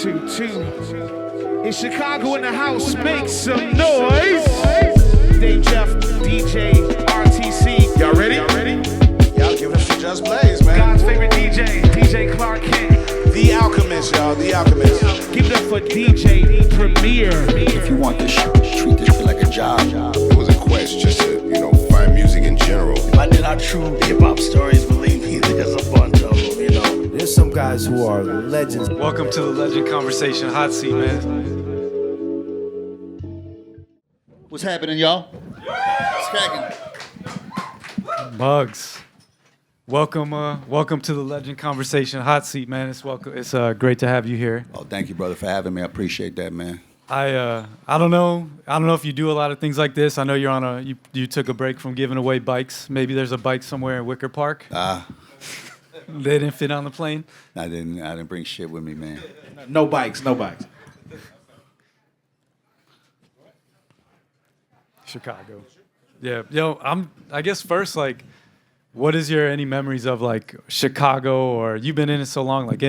222. In Chicago in the house, make some noise. Dave Jeff, DJ, RTC. Y'all ready? Y'all give it up for Just Blaze, man. God's favorite DJ, DJ Clark Kent. The Alchemist, y'all. The Alchemist. Give it up for DJ Premier. If you want this shit, treat this shit like a job. It was a quest just to, find music in general. If I did our true hip-hop stories, believe me, there's a bunch of them, There's some guys who are legends. Welcome to the Legend Conversation Hot Seat, man. What's happening, y'all? It's cracking. Bugs. Welcome to the Legend Conversation Hot Seat, man. It's great to have you here. Oh, thank you, brother, for having me. I appreciate that, man. I don't know if you do a lot of things like this. I know you're on you took a break from giving away bikes. Maybe there's a bike somewhere in Wicker Park. They didn't fit on the plane. I didn't bring shit with me, man. No bikes. Chicago. Yeah. I guess first, like, what is any memories of like Chicago, or you've been in it so long, like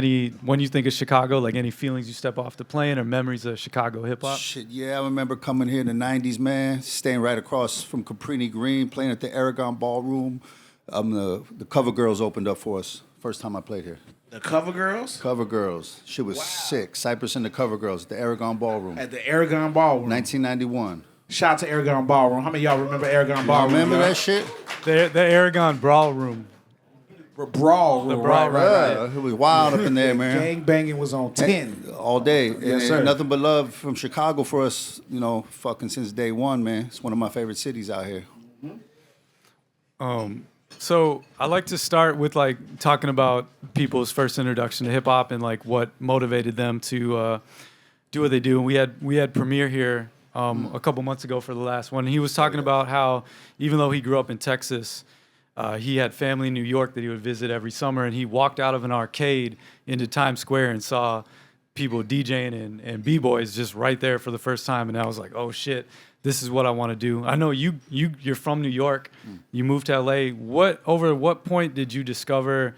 when you think of Chicago, like any feelings you step off the plane or memories of Chicago hip hop? Shit, yeah, I remember coming here in the 90s, man, staying right across from Caprini Green, playing at the Aragon Ballroom. The Cover Girls opened up for us. First time I played here. The Cover Girls? Cover Girls. Shit was sick. Cypress and the Cover Girls at the Aragon Ballroom. At the Aragon Ballroom. 1991. Shout out to Aragon Ballroom. How many of y'all remember Aragon Ballroom? Remember that shit? The Aragon Brawl Room. Brawl Room. Right. Yeah, it was wild up in there, man. Gang banging was on 10. All day. Yes, sir. Nothing but love from Chicago for us, fucking since day one, man. It's one of my favorite cities out here. So I like to start with like talking about people's first introduction to hip hop and like what motivated them to do what they do. And we had Premier here a couple months ago for the last one. He was talking about how even though he grew up in Texas, he had family in New York that he would visit every summer, and he walked out of an arcade into Times Square and saw people DJing and b-boys just right there for the first time. And I was like, oh shit, this is what I want to do. I know you're from New York. You moved to LA. Over what point did you discover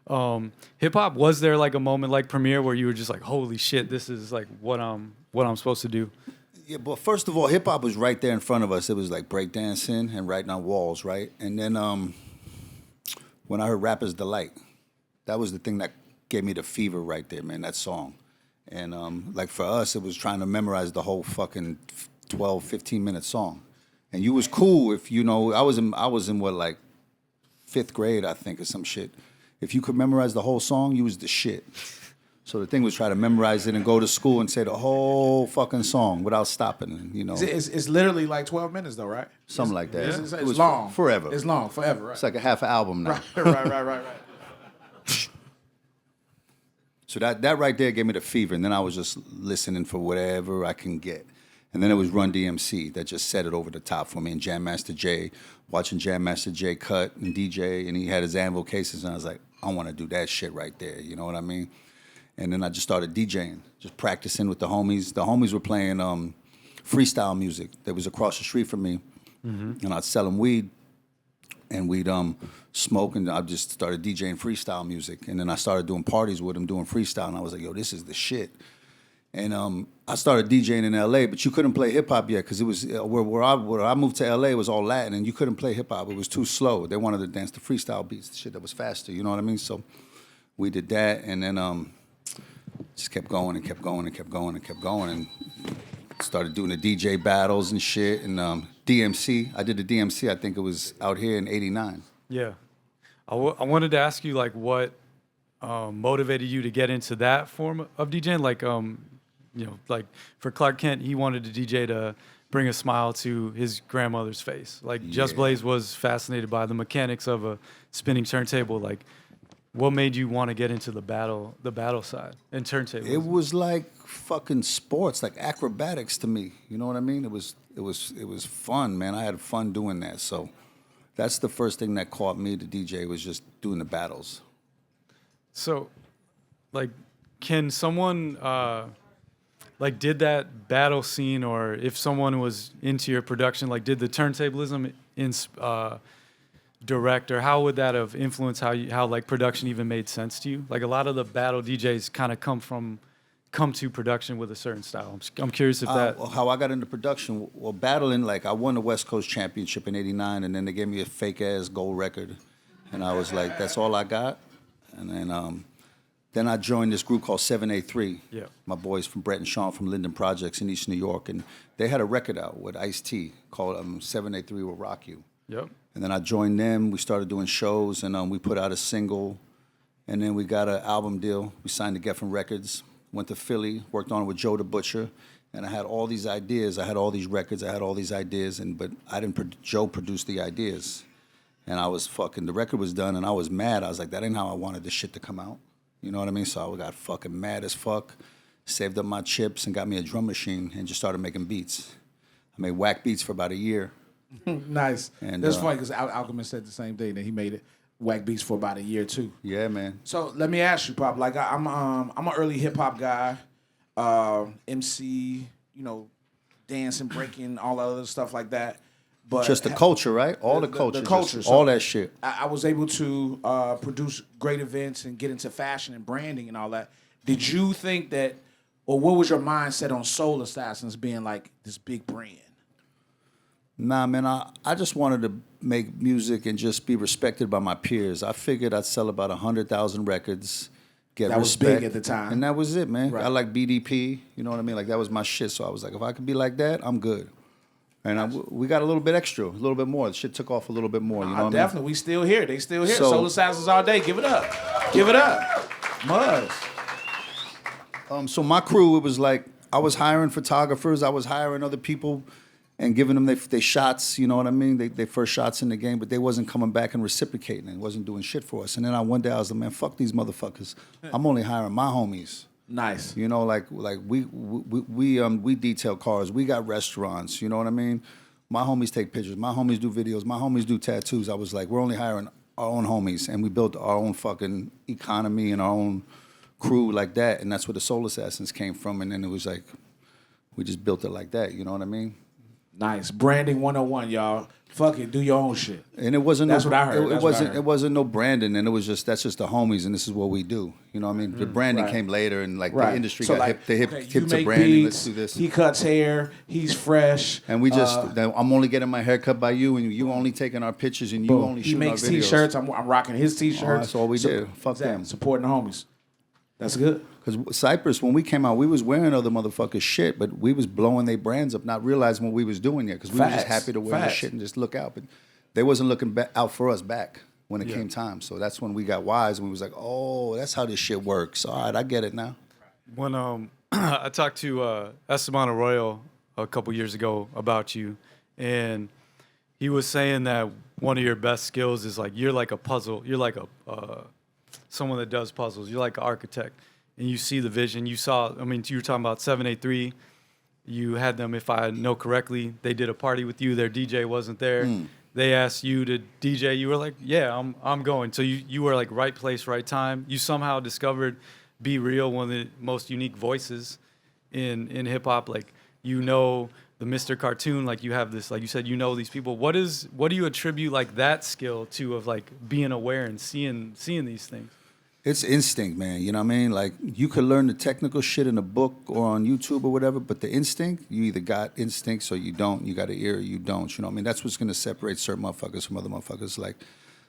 hip hop? Was there like a moment like Premier where you were just like, holy shit, this is like what I'm supposed to do? Yeah, but first of all, hip hop was right there in front of us. It was like breakdancing and writing on walls, right? And then when I heard Rapper's Delight, that was the thing that gave me the fever right there, man, that song. And like for us, it was trying to memorize the whole fucking 12, 15-minute song. And you was cool if, I was in what, like 5th grade, I think, or some shit. If you could memorize the whole song, you was the shit. So the thing was try to memorize it and go to school and say the whole fucking song without stopping, It's literally like 12 minutes though, right? Something like that. It's It was long. forever. It's long, forever, right? It's like a half an album now. Right. So that right there gave me the fever, and then I was just listening for whatever I can get. And then it was Run DMC that just set it over the top for me, and Jam Master Jay, watching Jam Master Jay cut and DJ, and he had his anvil cases, and I was like, I want to do that shit right there, you know what I mean? And then I just started DJing, just practicing with the homies. The homies were playing freestyle music that was across the street from me, and I'd sell them weed, and we'd smoke, and I just started DJing freestyle music. And then I started doing parties with them, doing freestyle, and I was like, yo, this is the shit. And I started DJing in L.A., but you couldn't play hip-hop yet because it was where I moved to L.A., it was all Latin, and you couldn't play hip-hop. It was too slow. They wanted to dance to freestyle beats, the shit that was faster, you know what I mean? So we did that, and then just kept going and kept going and kept going and kept going, and started doing the DJ battles and shit. And DMC, I did the DMC, I think it was out here in 89. Yeah. I wanted to ask you, like, what motivated you to get into that form of DJing? Like, like for Clark Kent, he wanted to DJ to bring a smile to his grandmother's face. Like, Just Blaze was fascinated by the mechanics of a spinning turntable. Like, what made you want to get into the battle side and turntables? It was like fucking sports, like acrobatics to me. You know what I mean? It was fun, man. I had fun doing that. So that's the first thing that caught me to DJ was just doing the battles. So, like, can someone did that battle scene, or if someone was into your production, like, did the turntablism direct, or how would that have influenced how like production even made sense to you? Like, a lot of the battle DJs kind of come from come to production with a certain style? I'm curious if that. How I got into production, well, battling, like, I won the West Coast Championship in '89, and then they gave me a fake-ass gold record. And I was like, that's all I got? And then I joined this group called 783. Yeah. My boys from Brett and Sean from Linden Projects in East New York. And they had a record out with Ice-T called 783 Will Rock You. Yep. And then I joined them. We started doing shows, and we put out a single. And then we got an album deal. We signed to Geffen Records. Went to Philly, worked on it with Joe the Butcher. And I had all these ideas. I had all these records. I had all these ideas. But Joe produced the ideas. And I was the record was done, and I was mad. I was like, that ain't how I wanted this shit to come out. You know what I mean? So I got fucking mad as fuck, saved up my chips, and got me a drum machine, and just started making beats. I made whack beats for about a year. Nice. And that's funny because Alchemist said the same thing, that he made it whack beats for about a year too. Yeah, man. So let me ask you, Pop. Like I'm an early hip hop guy, MC, dancing, breaking, all that other stuff like that. But just the culture, right? All the culture. The culture. Just all that shit. I was able to produce great events and get into fashion and branding and all that. Did you think that, or what was your mindset on Soul Assassins being like this big brand? Nah, man, I just wanted to make music and just be respected by my peers. I figured I'd sell about 100,000 records, get that respect. was big at the time. And that was it, man. Right. I like BDP, you know what I mean? Like, that was my shit. So I was like, if I could be like that, I'm good. And we got a little bit extra, a little bit more. The shit took off a little bit more, you know what Definitely. I mean? We still here. They still here. So, Soul Assassins all day. Give it up. Give it up. Muzz. So my crew, it was like, I was hiring photographers. I was hiring other people and giving them their shots, you know what I mean? They first shots in the game, but they wasn't coming back and reciprocating and wasn't doing shit for us. And then one day I was like, man, fuck these motherfuckers. I'm only hiring my homies. Nice. You know, like we detail cars. We got restaurants. You know what I mean? My homies take pictures. My homies do videos. My homies do tattoos. I was like, we're only hiring our own homies, and we built our own fucking economy and our own crew like that. And that's where the Soul Assassins came from. And then it was like, we just built it like that. You know what I mean? Nice. Branding 101, y'all. Fuck it, do your own shit. And it wasn't. That's what I heard. It wasn't no branding, and it was just that's just the homies, and this is what we do. You know what I mean? The branding came later, and like the industry got hip to branding. Beats, let's do this. He cuts hair. He's fresh. And we just I'm only getting my hair cut by you, and you only taking our pictures, and you only shooting our videos. He makes t-shirts. I'm rocking his t-shirts. That's all we do. Fuck them. Supporting the homies. That's good. Because Cypress, when we came out, we was wearing other motherfuckers' shit, but we was blowing their brands up, not realizing what we was doing yet. Because we were just happy to wear the shit and just look out. But they wasn't looking out for us back when it came time. So that's when we got wise and we was like, oh, that's how this shit works. All right, I get it now. When I talked to Esteban Arroyo a couple years ago about you, and he was saying that one of your best skills is like you're like a puzzle. You're like a someone that does puzzles. You're like an architect. And you see the vision. You saw, I mean, you were talking about 783. You had them, if I know correctly, they did a party with you. Their DJ wasn't there. They asked you to DJ. You were like, yeah, I'm going. So you were like right place, right time. You somehow discovered Be Real, one of the most unique voices in hip hop. Like, you know the Mr. Cartoon, like you have this, like you said, you know these people. What do you attribute like that skill to, of like being aware and seeing these things? It's instinct, man. You know what I mean? Like, you could learn the technical shit in a book or on YouTube or whatever, but the instinct, you either got instincts or you don't. You got an ear or you don't. You know what I mean? That's what's going to separate certain motherfuckers from other motherfuckers. Like,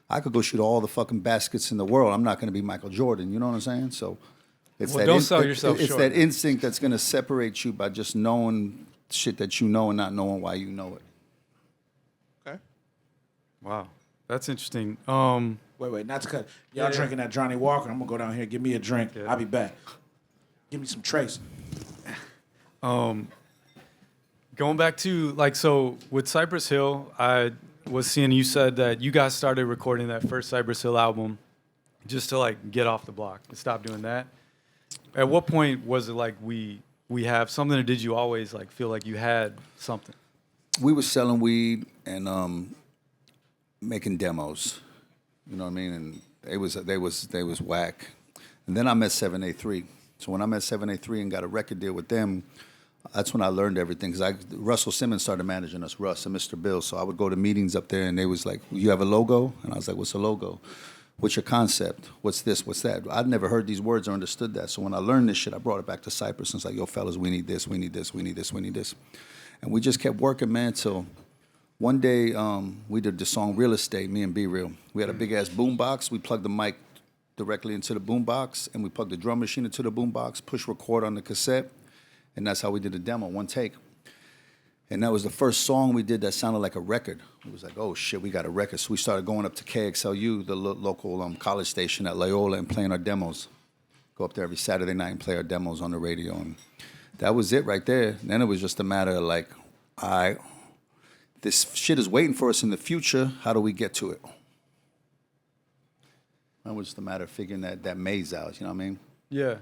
I could go shoot all the fucking baskets in the world. I'm not going to be Michael Jordan. You know what I'm saying? So it's don't sell yourself short. It's that instinct that's going to separate you by just knowing shit that you know and not knowing why you know it. Okay. Wow. That's interesting. Wait, not to cut. Y'all drinking that Johnnie Walker. I'm going to go down here, give me a drink. Yeah. I'll be back. Give me some Trace. Going back to, like, so with Cypress Hill, I was seeing you said that you guys started recording that first Cypress Hill album just to, like, get off the block and stop doing that. At what point was it like we have something, or did you always, like, feel like you had something? We were selling weed and making demos. You know what I mean? And they was whack. And then I met 783. So when I met 783 and got a record deal with them, that's when I learned everything. Because Russell Simmons started managing us, Russ and Mr. Bill. So I would go to meetings up there, and they was like, you have a logo? And I was like, what's a logo? What's your concept? What's this? What's that? I'd never heard these words or understood that. So when I learned this shit, I brought it back to Cypress and it's like, yo, fellas, we need this, we need this, we need this, we need this. And we just kept working, man, till one day we did the song Real Estate, me and B Real. We had a big-ass boom box. We plugged the mic directly into the boom box, and we plugged the drum machine into the boom box, push record on the cassette, and that's how we did the demo, one take. And that was the first song we did that sounded like a record. It was like, oh, shit, we got a record. So we started going up to KXLU, the local college station at Loyola, and playing our demos. Go up there every Saturday night and play our demos on the radio. And that was it right there. And then it was just a matter of like, all right, this shit is waiting for us in the future. How do we get to it? That was just a matter of figuring that maze out, you know what I mean? Yeah.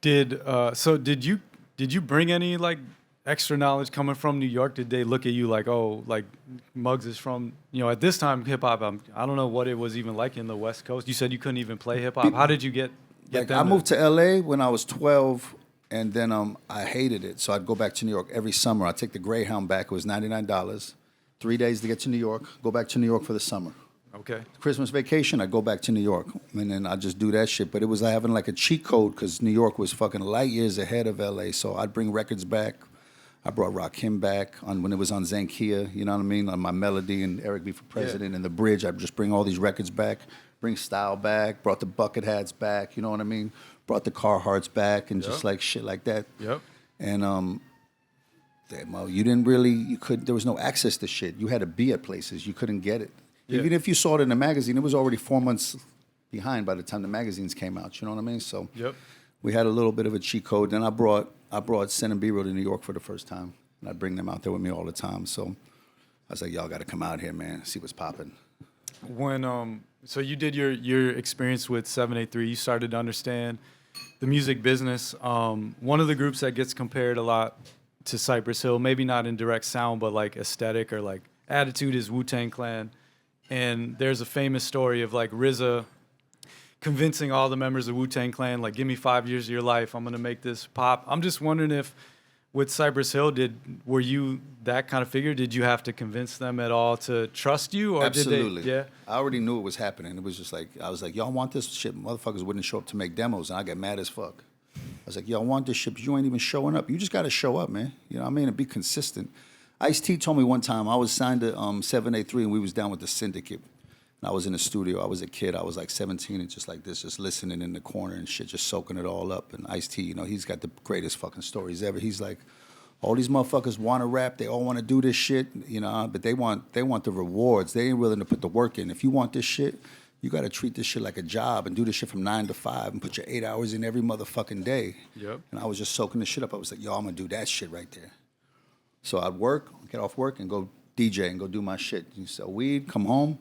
Did you bring any like extra knowledge coming from New York? Did they look at you like, oh, like Muggs is from, at this time hip hop, I don't know what it was even like in the West Coast. You said you couldn't even play hip hop. How did you get like them I moved to LA when I was 12, and then I hated it. So I'd go back to New York every summer. I'd take the Greyhound back. It was $99, 3 days to get to New York, go back to New York for the summer. Okay. Christmas vacation, I'd go back to New York, and then I'd just do that shit. But it was like having like a cheat code because New York was fucking light years ahead of LA. So I'd bring records back. I brought Rakim back when it was on Zankia, you know what I mean? On my Melody and Eric B. for President and The Bridge. I'd just bring all these records back, bring style back, brought the bucket hats back, you know what I mean? Brought the Carhartts back and just like shit like that. Yep. And you didn't there was no access to shit. You had to be at places. You couldn't get it. Yeah. Even if you saw it in the magazine, it was already 4 months behind by the time the magazines came out, you know what I mean? So we had a little bit of a cheat code. Then I brought Sen and B-Roll to New York for the first time, and I'd bring them out there with me all the time. So I was like, y'all got to come out here, man, see what's popping. When so you did your experience with 783, you started to understand the music business. One of the groups that gets compared a lot to Cypress Hill, maybe not in direct sound, but like aesthetic or like attitude, is Wu-Tang Clan. And there's a famous story of like RZA convincing all the members of Wu-Tang Clan, like, give me 5 years of your life, I'm gonna make this pop. I'm just wondering if with Cypress Hill, were you that kind of figure? Did you have to convince them at all to trust you? Or Absolutely. Did they, yeah? I already knew it was happening. It was just like, I was like, y'all want this shit? Motherfuckers wouldn't show up to make demos, and I got mad as fuck. I was like, y'all want this shit, but you ain't even showing up. You just gotta show up, man. You know what I mean? And be consistent. Ice-T told me one time, I was signed to 783, and we was down with the Syndicate. And I was in the studio. I was a kid. I was like 17 and just like this, just listening in the corner and shit, just soaking it all up. And Ice-T, he's got the greatest fucking stories ever. He's like, all these motherfuckers want to rap. They all want to do this shit, but they want the rewards. They ain't willing to put the work in. If you want this shit, you got to treat this shit like a job and do this shit from 9 to 5 and put your 8 hours in every motherfucking day. Yep. And I was just soaking the shit up. I was like, yo, I'm going to do that shit right there. So I'd work, get off work, and go DJ and go do my shit. You sell weed, come home,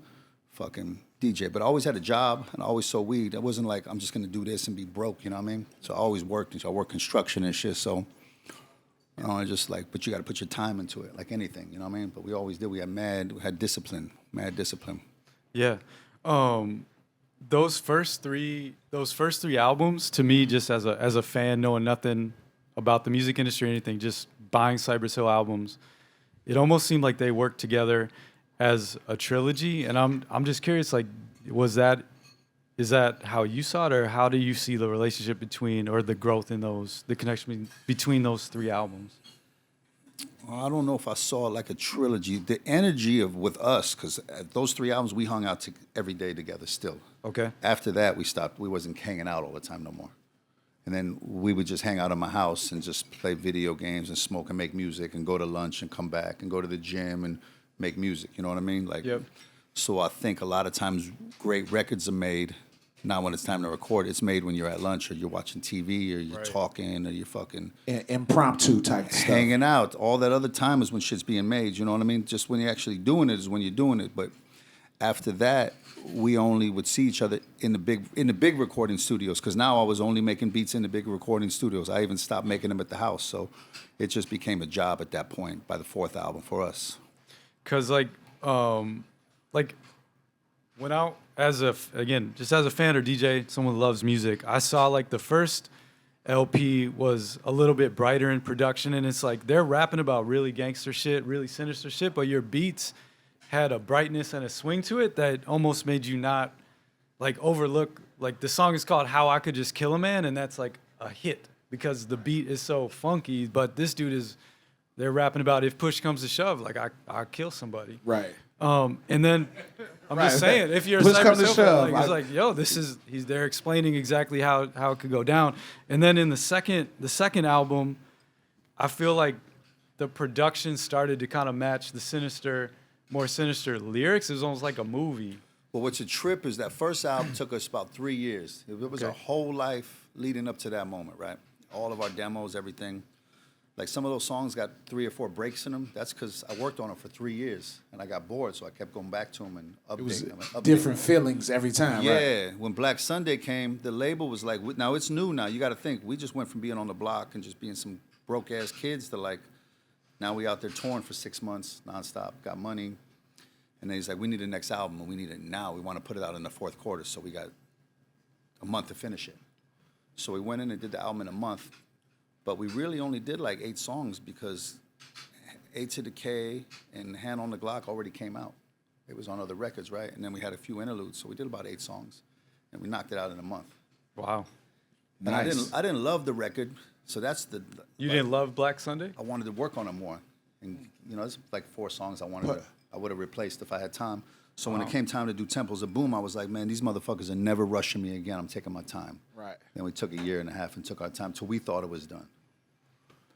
fucking DJ. But I always had a job, and I always sold weed. It wasn't like I'm just going to do this and be broke, you know what I mean? So I always worked. And so I worked construction and shit. So, I just like, but you got to put your time into it, like anything, you know what I mean? But we always did. We had discipline, mad discipline. Yeah. Those first three albums, to me, just as a fan, knowing nothing about the music industry or anything, just buying Cypress Hill albums, it almost seemed like they worked together as a trilogy. And I'm just curious, like, is that how you saw it, or how do you see the relationship between, or the growth in the connection between those three albums? I don't know if I saw it like a trilogy. The energy with us, because those three albums, we hung out every day together still. Okay. After that, we stopped. We wasn't hanging out all the time no more. And then we would just hang out in my house and just play video games and smoke and make music and go to lunch and come back and go to the gym and make music. You know what I mean? Like, yep. So I think a lot of times great records are made not when it's time to record. It's made when you're at lunch or you're watching TV or you're talking or you're fucking impromptu type stuff. Hanging out. All that other time is when shit's being made. You know what I mean? Just when you're actually doing it is when you're doing it. But after that, we only would see each other in the big recording studios, because now I was only making beats in the big recording studios. I even stopped making them at the house. So it just became a job at that point by the fourth album for us. Because when out just as a fan or DJ, someone who loves music, I saw like the first LP was a little bit brighter in production, and it's like they're rapping about really gangster shit, really sinister shit, but your beats had a brightness and a swing to it that almost made you not like overlook. Like the song is called "How I Could Just Kill a Man," and that's like a hit because the beat is so funky. But this dude they're rapping about if push comes to shove, like I kill somebody. Right. And then I'm just saying, if you're a Push come Cypress to Hill shove, fan, like, it's like, yo, they're explaining exactly how it could go down. And then in the second album, I feel like the production started to kind of match the more sinister lyrics. It was almost like a movie. Well, what's a trip is that first album took us about 3 years. It was a whole life leading up to that moment, right? All of our demos, everything. Like some of those songs got 3 or 4 breaks in them. That's because I worked on them for 3 years and I got bored, so I kept going back to them and updating them. Different feelings every time. Yeah. Right? When Black Sunday came, the label was like, now it's new now. You got to think. We just went from being on the block and just being some broke ass kids to like, now we out there touring for 6 months nonstop, got money. And then he's like, we need the next album and we need it now. We want to put it out in the 4th quarter, so we got a month to finish it. So we went in and did the album in a month. But we really only did like 8 songs because 8 to the K and Hand on the Glock already came out. It was on other records, right? And then we had a few interludes, so we did about 8 songs, and we knocked it out in a month. Wow. And Nice. I didn't love the record, so that's the. You didn't love Black Sunday? I wanted to work on it more, and there's like 4 songs I would have replaced if I had time. So when it came time to do Temples of Boom, I was like, man, these motherfuckers are never rushing me again. I'm taking my time. Right. Then we took 1.5 years and took our time till we thought it was done.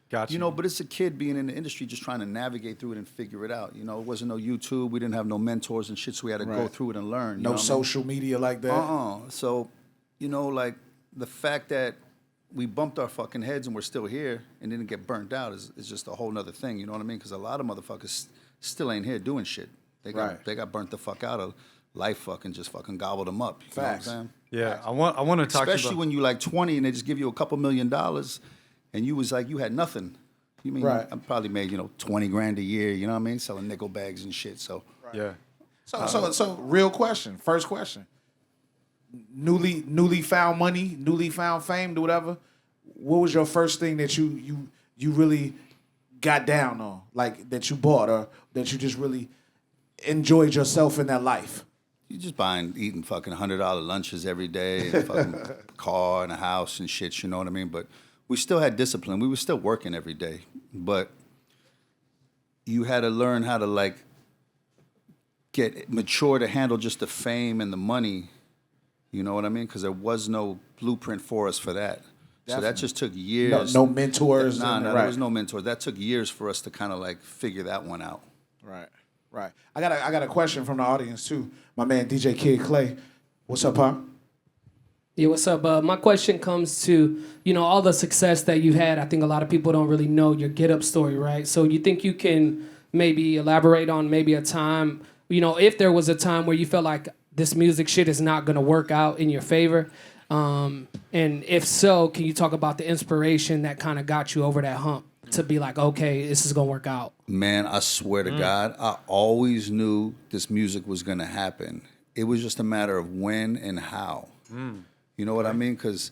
Gotcha. But it's a kid being in the industry just trying to navigate through it and figure it out. It wasn't no YouTube. We didn't have no mentors and shit, so we had to go through it and learn. No social media like that. So, like the fact that we bumped our fucking heads and we're still here and didn't get burnt out is just a whole nother thing. You know what I mean? Because a lot of motherfuckers still ain't here doing shit. They got burnt the fuck out of life. Fucking just fucking gobbled them up. You know what I'm saying? Yeah, Facts. I want to talk especially about when you like 20 and they just give you a couple $1 million. And you was like, you had nothing. You mean I probably made, $20,000 a year, you know what I mean? Selling nickel bags and shit. So yeah. So real question, first question. Newly found money, newly found fame, do whatever. What was your first thing that you really got down on? Like that you bought or that you just really enjoyed yourself in that life? You just eating fucking $100 lunches every day, and fucking car and a house and shit, you know what I mean? But we still had discipline. We were still working every day. But you had to learn how to, like, get mature to handle just the fame and the money. You know what I mean? Because there was no blueprint for us for that. Definitely. So that just took years. No mentors? There was no mentors. That took years for us to kind of, like, figure that one out. Right. I got a question from the audience, too. My man, DJ Kid Clay. What's up, Pop? Yeah, what's up? My question comes to, all the success that you've had. I think a lot of people don't really know your get-up story, right? So you think you can maybe elaborate on maybe a time, if there was a time where you felt like this music shit is not going to work out in your favor? And if so, can you talk about the inspiration that kind of got you over that hump to be like, okay, this is going to work out? Man, I swear to God, I always knew this music was going to happen. It was just a matter of when and how. You know what I mean? Because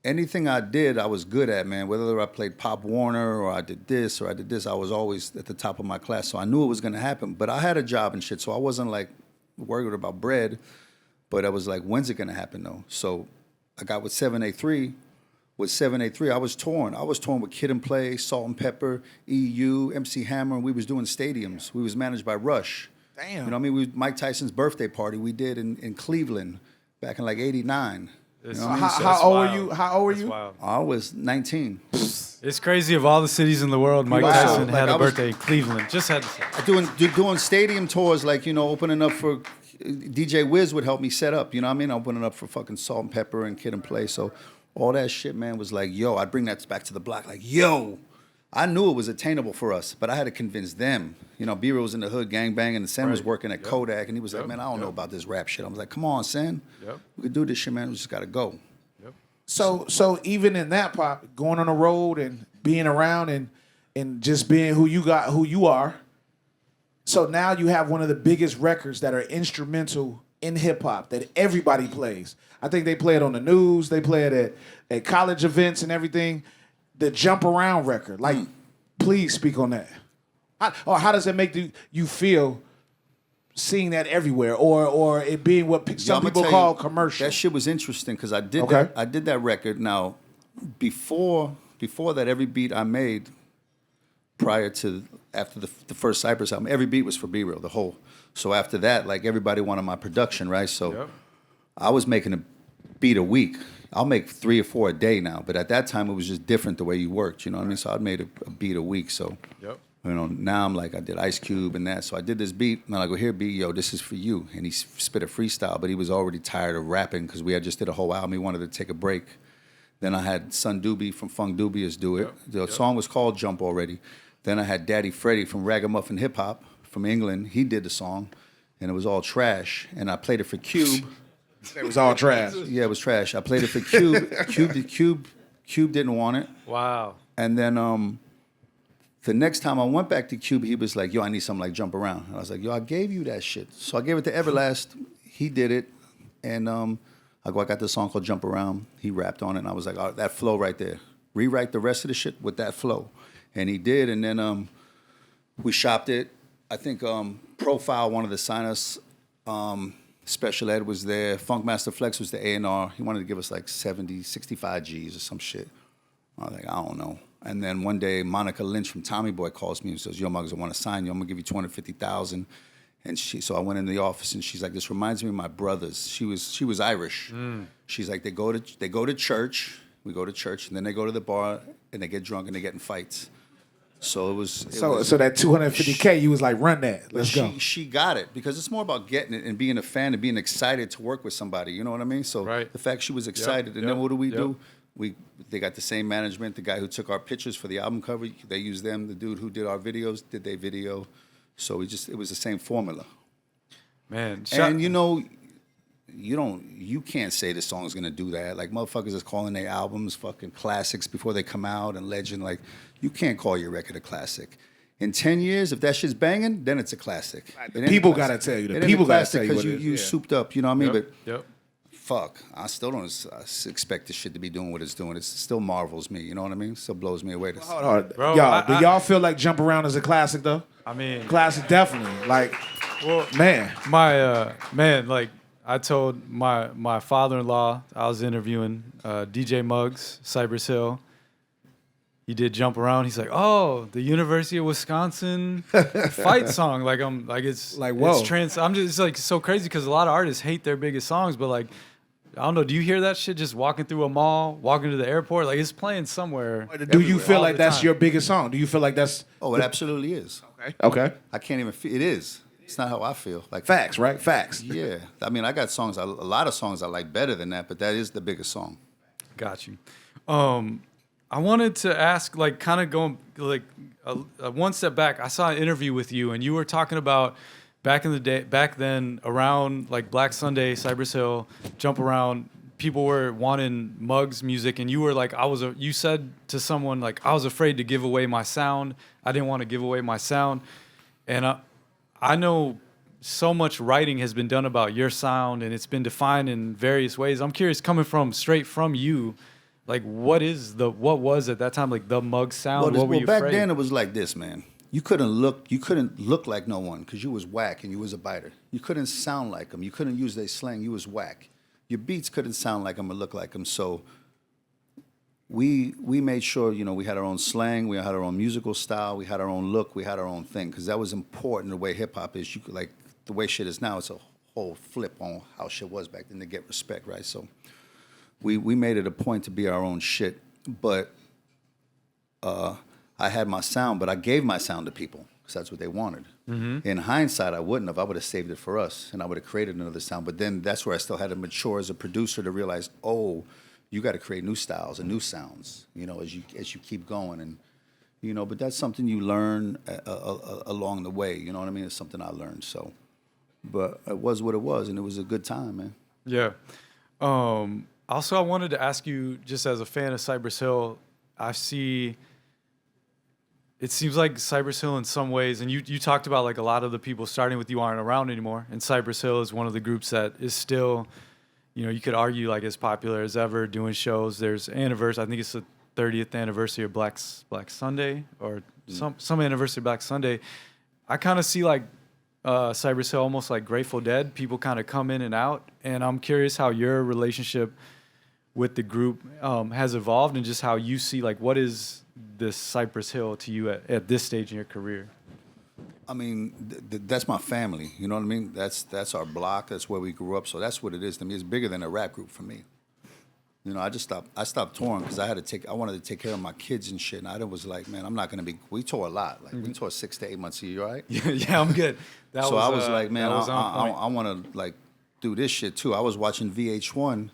anything I did, I was good at, man. Whether I played Pop Warner or I did this, I was always at the top of my class. So I knew it was going to happen. But I had a job and shit, so I wasn't, like, worried about bread. But I was like, when's it going to happen, though? So I got with 783. With 783, I was touring. I was touring with Kid and Play, Salt and Pepper, EU, MC Hammer, and we was doing stadiums. We was managed by Rush. Damn. You know what I mean? Mike Tyson's birthday party we did in Cleveland back in, like, 89. How old were you? Wild. I was 19. It's crazy. Of all the cities in the world, Mike Tyson had a birthday in Cleveland. Just had to say. Doing stadium tours, like, opening up for DJ Wiz would help me set up. You know what I mean? Opening up for fucking Salt and Pepper and Kid and Play. So all that shit, man, was like, yo, I'd bring that back to the block. Like, yo, I knew it was attainable for us, but I had to convince them. B-Roll was in the hood gangbang, and Sen was working at Kodak, and he was like, man, I don't know about this rap shit. I was like, come on, Sen. We could do this shit, man. We just got to go. So even in that, Pop, going on the road and being around and just being who you are, so now you have one of the biggest records that are instrumental in hip-hop that everybody plays. I think they play it on the news. They play it at college events and everything. The Jump Around record. Like, please speak on that. How does it make you feel seeing that everywhere, or it being what some I'ma people tell call you, commercial? That shit was interesting because I did Okay. I did that record. Now, before that, every beat I made after the first Cypress album, every beat was for Be Real, the whole. So after that, like everybody wanted my production, right? So I was making a beat a week. I'll make 3 or 4 a day now, but at that time it was just different the way you worked. You know what I mean? So I'd made a beat a week. So now I'm like, I did Ice Cube and that. So I did this beat, and I go, here, B, yo, this is for you. And he spit a freestyle, but he was already tired of rapping because we had just did a whole album. He wanted to take a break. Then I had Son Doobie from Funk Dubious do it. The song was called Jump already. Then I had Daddy Freddie from Ragamuffin Hip Hop from England. He did the song, and it was all trash. And I played it for Cube. It was all trash. Yeah, it was trash. I played it for Cube. Cube didn't want it. Wow. And then the next time I went back to Cube, he was like, yo, I need something like Jump Around. And I was like, yo, I gave you that shit. So I gave it to Everlast. He did it. And I got this song called Jump Around. He rapped on it, and I was like, oh, that flow right there. Rewrite the rest of the shit with that flow. And he did, and then we shopped it. I think Profile wanted to sign us. Special Ed was there. Funkmaster Flex was the A&R. He wanted to give us like 65 G's or some shit. I was like, I don't know. And then one day, Monica Lynch from Tommy Boy calls me and says, yo, Muggs, I want to sign you. I'm going to give you $250,000. And so I went in the office, and she's like, this reminds me of my brothers. She was Irish. She's like, they go to church. We go to church, and then they go to the bar, and they get drunk, and they get in fights. So it was. So that $250K, you was like, run that. Let's go. She got it because it's more about getting it and being a fan and being excited to work with somebody. You know what I mean? So the fact she was excited, and then what do? They got the same management. The guy who took our pictures for the album cover, they used them. The dude who did our videos did their video. So it was the same formula. Man, and you can't say this song's gonna do that. Like motherfuckers is calling their albums fucking classics before they come out and legend. Like you can't call your record a classic. In 10 years, if that shit's banging, then it's a classic. People gotta tell you. The people gotta tell you because what it is. you souped up. You know what I mean? Yep. Fuck, I still don't expect this shit to be doing what it's doing. It still marvels me. You know what I mean? It still blows me away. Hold on. Bro, y'all, do y'all feel like Jump Around is a classic though? I mean, classic definitely. Like, well, man, like I told my father-in-law, I was interviewing DJ Muggs, Cypress Hill. He did Jump Around. He's like, oh, the University of Wisconsin fight song. Like it's like, whoa. It's like so crazy because a lot of artists hate their biggest songs, but like, I don't know. Do you hear that shit just walking through a mall, walking to the airport? Like it's playing somewhere. Do you feel like that's your biggest song? Do you feel like that's? Oh, it absolutely is. Okay. I can't even feel. It is. It's not how I feel. Like facts, right? Facts. Yeah. I mean, I got songs. A lot of songs I like better than that, but that is the biggest song. Got you. I wanted to ask, like, kind of going like one step back. I saw an interview with you, and you were talking about back then, around like Black Sunday, Cypress Hill, Jump Around. People were wanting Muggs music, and you were like, you said to someone like, I was afraid to give away my sound. I didn't want to give away my sound, and I know so much writing has been done about your sound, and it's been defined in various ways. I'm curious, coming straight from you. Like, what was at that time like the Muggs sound? What were you back afraid? then it was like this, man. You couldn't look like no one because you was whack and you was a biter. You couldn't sound like them. You couldn't use their slang. You was whack. Your beats couldn't sound like them or look like them. So we made sure, we had our own slang. We had our own musical style. We had our own look. We had our own thing because that was important. The way hip hop is, the way shit is now. It's a whole flip on how shit was back then to get respect, right? So. We made it a point to be our own shit, but I had my sound, but I gave my sound to people because that's what they wanted. Mm-hmm. In hindsight, I wouldn't have. I would have saved it for us, and I would have created another sound. But then that's where I still had to mature as a producer to realize, oh, you got to create new styles and new sounds, as you keep going. And but that's something you learn along the way. You know what I mean? It's something I learned. So, but it was what it was, and it was a good time, man. Yeah. Also, I wanted to ask you, just as a fan of Cypress Hill, it seems like Cypress Hill in some ways, and you talked about like a lot of the people starting with you aren't around anymore, and Cypress Hill is one of the groups that is still, you could argue like as popular as ever, doing shows. There's anniversary, I think it's the 30th anniversary of Black Sunday, or some anniversary of Black Sunday. I kind of see like Cypress Hill almost like Grateful Dead. People kind of come in and out, and I'm curious how your relationship with the group has evolved, and just how you see like what is this Cypress Hill to you at this stage in your career. I mean, that's my family. You know what I mean? That's our block. That's where we grew up. So that's what it is to me. It's bigger than a rap group for me. You know, I stopped touring because I wanted to take care of my kids and shit. And I was like, man, I'm not gonna be. We tour a lot. Like we tour 6 to 8 months a year, right? Yeah, I'm good. I was like, man, I want to like do this shit too. I was watching VH1, and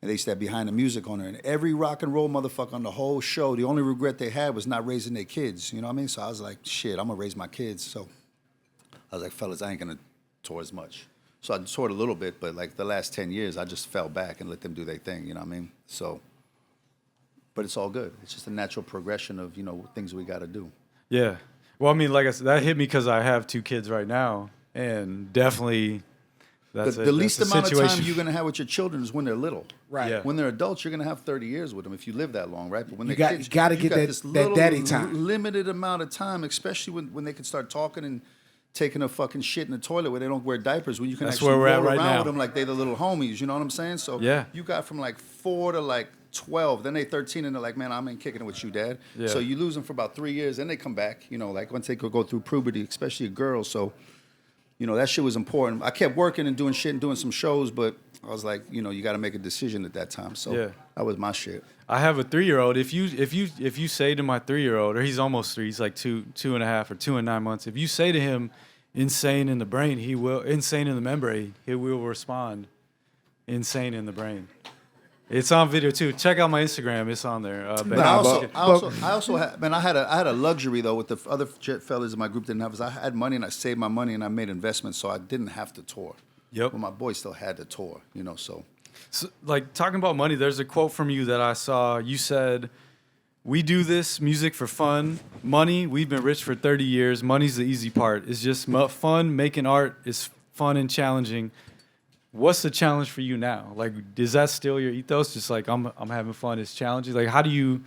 they used to have Behind the Music on there, and every rock and roll motherfucker on the whole show, the only regret they had was not raising their kids. You know what I mean? So I was like, shit, I'm gonna raise my kids. So I was like, fellas, I ain't gonna tour as much. So I toured a little bit, but like the last 10 years, I just fell back and let them do their thing. You know what I mean? So, but it's all good. It's just a natural progression of, you know, things we got to do. Yeah. Well, I mean, like I said, that hit me because I have 2 kids right now, and definitely that's the least amount of time you're going to have with your children is when they're little. Right. Yeah. When they're adults, you're going to have 30 years with them if you live that long, right? But when You they're got- kids, you gotta get got that- this that little daddy time. limited amount of time, especially when they can start talking and taking a fucking shit in the toilet where they don't wear diapers, when you can That's actually where we're at roll right around now. with them like they're the little homies. You know what I'm saying? So Yeah. you got from like 4 to like 12, then they 13, and they're like, man, I'm ain't kicking it with you, Dad. Yeah. So you lose them for about 3 years, then they come back. You know, like once they go through puberty, especially a girl. So, you know, that shit was important. I kept working and doing shit and doing some shows, but I was like, you know, you got to make a decision at that time. So Yeah. that was my shit. I have a 3-year-old. If you say to my 3-year-old, or he's almost 3, he's like 2.5 or 2 and 9 months. If you say to him, insane in the brain, insane in the membrane, he will respond, insane in the brain. It's on video too. Check out my Instagram. It's on there. But I also had, man, I had a luxury though with the other fellas in my group didn't have. Is I had money and I saved my money and I made investments, so I didn't have to tour. Yep. But my boys still had to tour, you know. So like talking about money, there's a quote from you that I saw. You said, "We do this music for fun. Money, we've been rich for 30 years. Money's the easy part. It's just fun. Making art is fun and challenging." What's the challenge for you now? Like, is that still your ethos? Just like I'm having fun. It's challenging. Like, how do you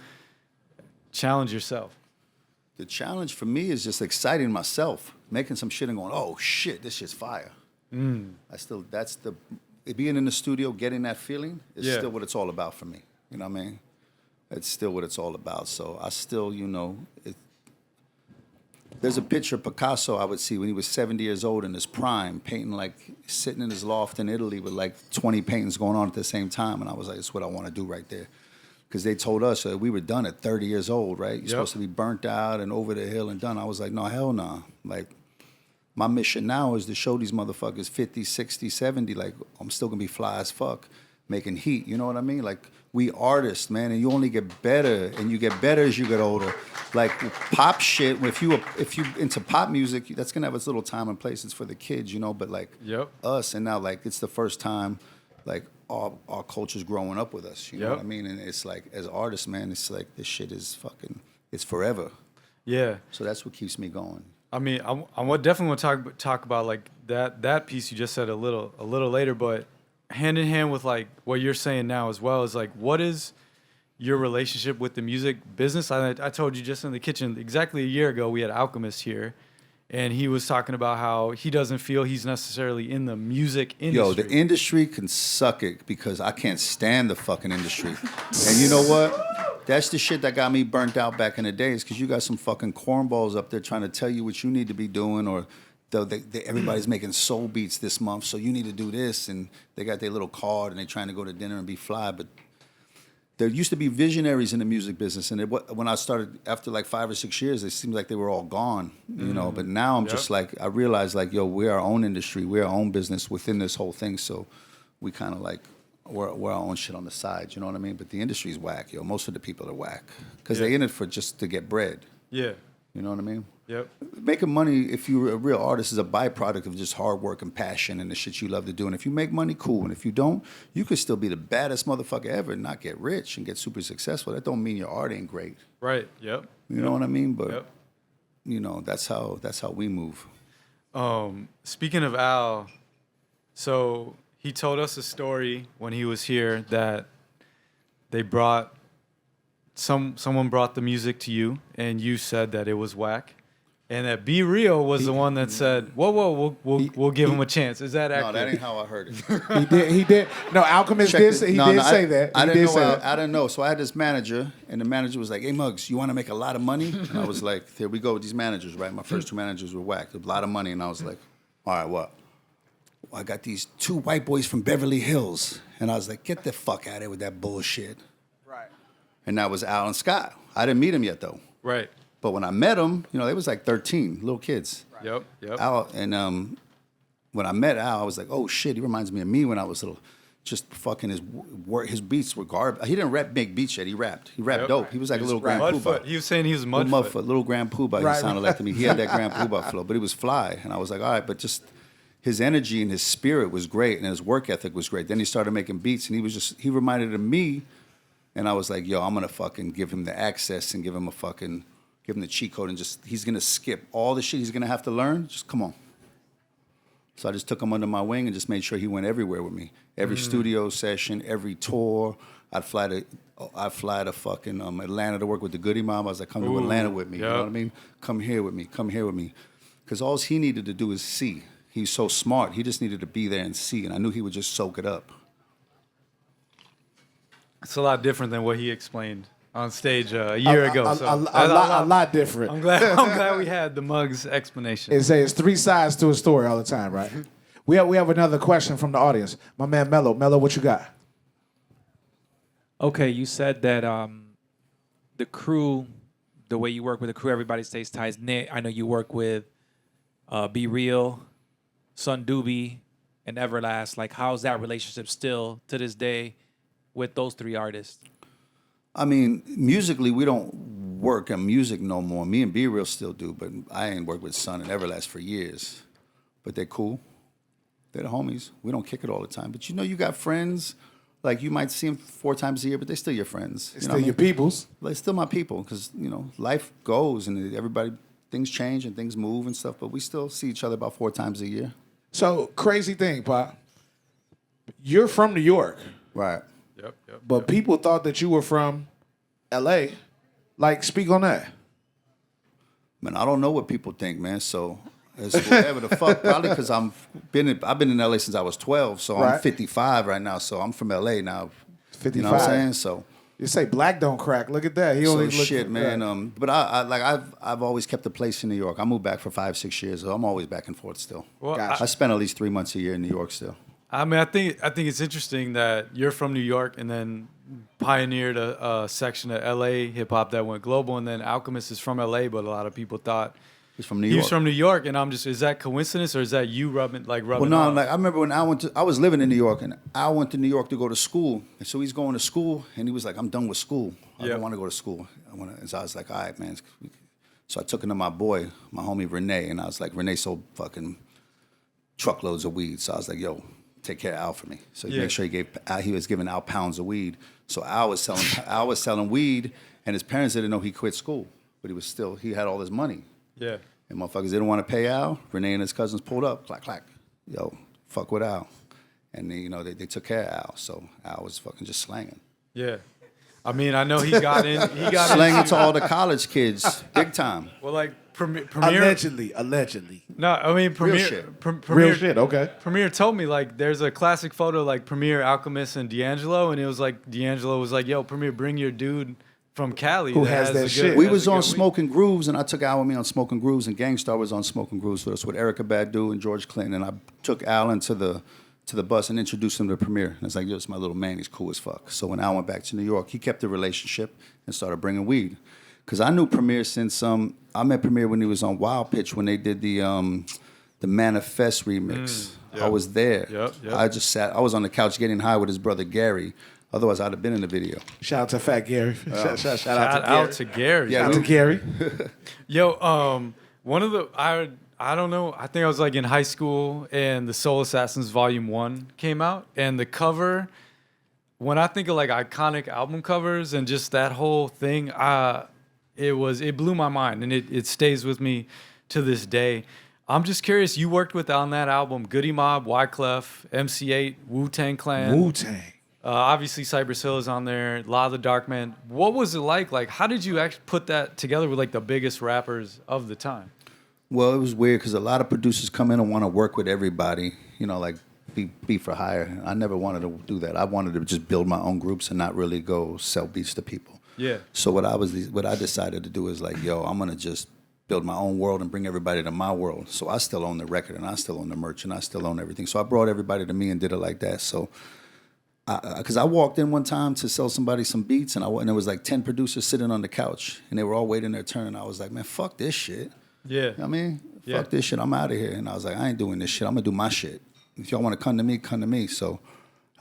challenge yourself? the challenge for me is just exciting myself, making some shit and going, oh shit, this shit's fire. Being in the studio, getting that feeling is still what it's all about for me. You know what I mean? It's still what it's all about. So I still, there's a picture of Picasso I would see when he was 70 years old in his prime, painting like sitting in his loft in Italy with like 20 paintings going on at the same time. And I was like, that's what I want to do right there. Because they told us that we were done at 30 years old, right? You're supposed to be burnt out and over the hill and done. I was like, no, hell no. Like, my mission now is to show these motherfuckers 50, 60, 70, like, I'm still going to be fly as fuck, making heat. You know what I mean? Like, we artists, man, and you only get better, and you get better as you get older. Like, pop shit, if you into pop music, that's going to have its little time and place. It's for the kids, but like us, and now, like, it's the first time, like, our culture's growing up with us. You know what I mean? And it's like, as artists, man, it's like, this shit is fucking, it's forever. Yeah. So that's what keeps me going. I mean, I would definitely want to talk about like that piece you just said a little later, but hand in hand with like what you're saying now as well is like, what is your relationship with the music business? I told you just in the kitchen exactly a year ago we had Alchemist here, and he was talking about how he doesn't feel he's necessarily in the music industry. Yo, the industry can suck it because I can't stand the fucking industry. And you know what? That's the shit that got me burnt out back in the days, because you got some fucking cornballs up there trying to tell you what you need to be doing, or everybody's making soul beats this month, so you need to do this, and they got their little card and they're trying to go to dinner and be fly. But there used to be visionaries in the music business, and when I started after like 5 or 6 years, it seemed like they were all gone, But now I'm just like, I realize like, yo, we're our own industry, we're our own business within this whole thing, so we kind of like, we're our own shit on the side, you know what I mean? But the industry's whack, yo. Most of the people are whack because they're in it for just to get bread. Yeah. You know what I mean? Yep. Making money, if you're a real artist, is a byproduct of just hard work and passion and the shit you love to do. And if you make money, cool. And if you don't, you could still be the baddest motherfucker ever and not get rich and get super successful. That don't mean your art ain't great. Right. Yep. You know what I mean? But that's how we move. Speaking of Al, so he told us a story when he was here that someone brought the music to you and you said that it was whack. and that Be Real was the one that said, "Whoa, we'll give him a chance." Is that accurate? No, that ain't how I heard it. He did. No, Alchemist Check did. it. He No, did no, say that. I He didn't did know. say that. I didn't know. So I had this manager, and the manager was like, "Hey, Muggs, you want to make a lot of money?" And I was like, "Here we go with these managers, right?" My first 2 managers were whacked, a lot of money, and I was like, "All right, what?" Well, I got these 2 white boys from Beverly Hills, and I was like, "Get the fuck out of here with that bullshit." Right. And that was Al and Scott. I didn't meet him yet though. Right. But when I met him, they was like 13, little kids. Yep. Al, and when I met Al, I was like, oh shit, he reminds me of me when I was little. Just fucking his beats were garbage. He didn't make beats yet. He rapped. He rapped dope. He was like a little Grand Poobah. Mudfoot. He was saying he was Mudfoot. Little Grand Poobah. He sounded like to me. He had that Grand Poobah flow, but he was fly. And I was like, all right, but just his energy and his spirit was great, and his work ethic was great. Then he started making beats, and he reminded of me. And I was like, yo, I'm gonna fucking give him the access and give him the cheat code, and he's gonna skip all the shit he's gonna have to learn. Just come on. So I just took him under my wing and just made sure he went everywhere with me. Every studio session, every tour. I'd fly to fucking Atlanta to work with the Goody Mob. I was like, come to Atlanta with me. You know what I mean? Come here with me. Because all he needed to do is see. He's so smart. He just needed to be there and see. And I knew he would just soak it up. It's a lot different than what he explained on stage a year ago. A lot different. I'm glad we had the Muggs explanation. It's 3 sides to a story all the time, right? We have another question from the audience. My man Mello. Mello, what you got? Okay, you said that the crew, the way you work with the crew, everybody stays tight knit. I know you work with Be Real, Sun Doobie, and Everlast. Like, how's that relationship still to this day with those 3 artists? I mean, musically, we don't work on music no more. Me and Be Real still do, but I ain't worked with Sun and Everlast for years. But they're cool. They're the homies. We don't kick it all the time. But you got friends. Like, you might see them 4 times a year, but they're still your friends. They're still your peoples. They're still my people because, life goes and things change and things move and stuff, but we still see each other about 4 times a year. So, crazy thing, Pop. You're from New York. Right. Yep. But people thought that you were from L.A. Like, speak on that. Man, I don't know what people think, man. So it's whatever the fuck. Probably because I've been in L.A. since I was 12. So I'm 55 right now. So I'm from L.A. now. 55. You know what I'm saying? So you say black don't crack. Look at that. He only shit, man. But I've always kept a place in New York. I moved back for 5-6 years. So I'm always back and forth still. Well, I spent at least 3 months a year in New York still. I mean, I think it's interesting that you're from New York and then pioneered a section of LA hip hop that went global, and then Alchemist is from LA, but a lot of people thought he's from New York. He was from New York, and is that coincidence or is that you rubbing Well, no, off? like I remember when I was living in New York, and I went to New York to go to school, and so he's going to school, and he was like, "I'm done with school. I don't want to go to school. And so I was like, all right, man. So I took him to my boy, my homie Renee, and I was like, Renee sold fucking truckloads of weed, so I was like, yo, take care of Al for me. So he made sure he was giving Al pounds of weed. So Al was selling weed, and his parents didn't know he quit school, but he had all this money. Yeah. And motherfuckers didn't want to pay Al. Renee and his cousins pulled up, clack, clack. Yo, fuck with Al. And they took care of Al. So Al was fucking just slanging. Yeah. I mean, I know he got slanging to all the college kids, big time. Well, like Premier. Allegedly. No, I mean Premier. Real shit. Premier, Real shit. Okay. Premier told me like there's a classic photo like Premier, Alchemist, and D'Angelo, and it was like D'Angelo was like, "Yo, Premier, bring your dude from Cali who has that shit." We was on Smoking Grooves, and I took Al with me on Smoking Grooves, and Gangstar was on Smoking Grooves with us with Erykah Badu and George Clinton, and I took Al into the bus and introduced him to Premier. And it's like, yo, it's my little man. He's cool as fuck. So when Al went back to New York, he kept the relationship and started bringing weed. Because I knew Premier since I met Premier when he was on Wild Pitch when they did the Manifest remix. Yep. I was there. Yep. I was on the couch getting high with his brother Gary. Otherwise, I'd have been in the video. Shout out to Fat Gary. Shout out to Gary. Yeah, out to Gary. Yo, one of the I don't know. I think I was like in high school, and the Soul Assassins Volume 1 came out, and the cover. When I think of like iconic album covers and just that whole thing, it blew my mind, and it stays with me to this day. I'm just curious. You worked with on that album Goody Mob, Wyclef, MC8, Wu-Tang Clan. Wu-Tang. Obviously, Cypress Hill is on there. Law of the Dark Man. What was it like? Like, how did you actually put that together with like the biggest rappers of the time? Well, it was weird because a lot of producers come in and want to work with everybody, you know, like be for hire. I never wanted to do that. I wanted to just build my own groups and not really go sell beats to people. Yeah. So what I decided to do is like, yo, I'm gonna just build my own world and bring everybody to my world. So I still own the record and I still own the merch and I still own everything. So I brought everybody to me and did it like that. So, because I walked in one time to sell somebody some beats and there was like 10 producers sitting on the couch and they were all waiting their turn. And I was like, man, fuck this shit. Yeah. You know what I mean, fuck this shit. I'm out of here. And I was like, I ain't doing this shit. I'm gonna do my shit. If y'all want to come to me, come to me. So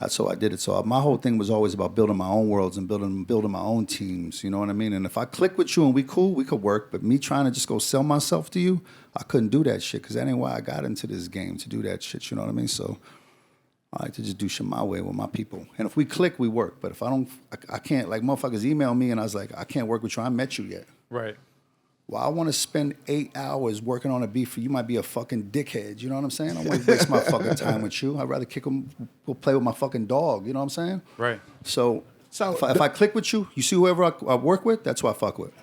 that's how I did it. So my whole thing was always about building my own worlds and building my own teams. You know what I mean? And if I click with you and we cool, we could work. But me trying to just go sell myself to you, I couldn't do that shit because that ain't why I got into this game, to do that shit. You know what I mean? So I like to just do shit my way with my people. And if we click, we work. But if I don't, I can't. Like motherfuckers email me and I was like, I can't work with you. I met you yet. Right. Well, I want to spend 8 hours working on a beat for you. Might be a fucking dickhead. You know what I'm saying? I don't want to waste my fucking time with you. I'd rather kick him, go play with my fucking dog. You know what I'm saying? Right. So if I click with you, you see whoever I work with, that's who I fuck with.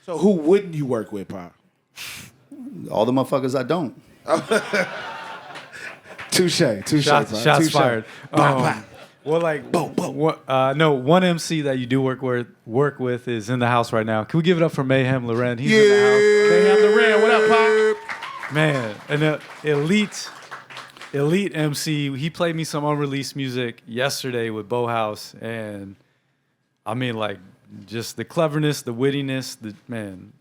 So who wouldn't you work with, Pop? All the motherfuckers I don't. Touche. Shots fired. Well, like, one MC that you do work with is in the house right now. Can we give it up for Mayhem Loren? He's in the house. Mayhem Loren, what up, Pop? Man, an elite MC. He played me some unreleased music yesterday with BoatHouse, and I mean, like, just the cleverness, the wittiness.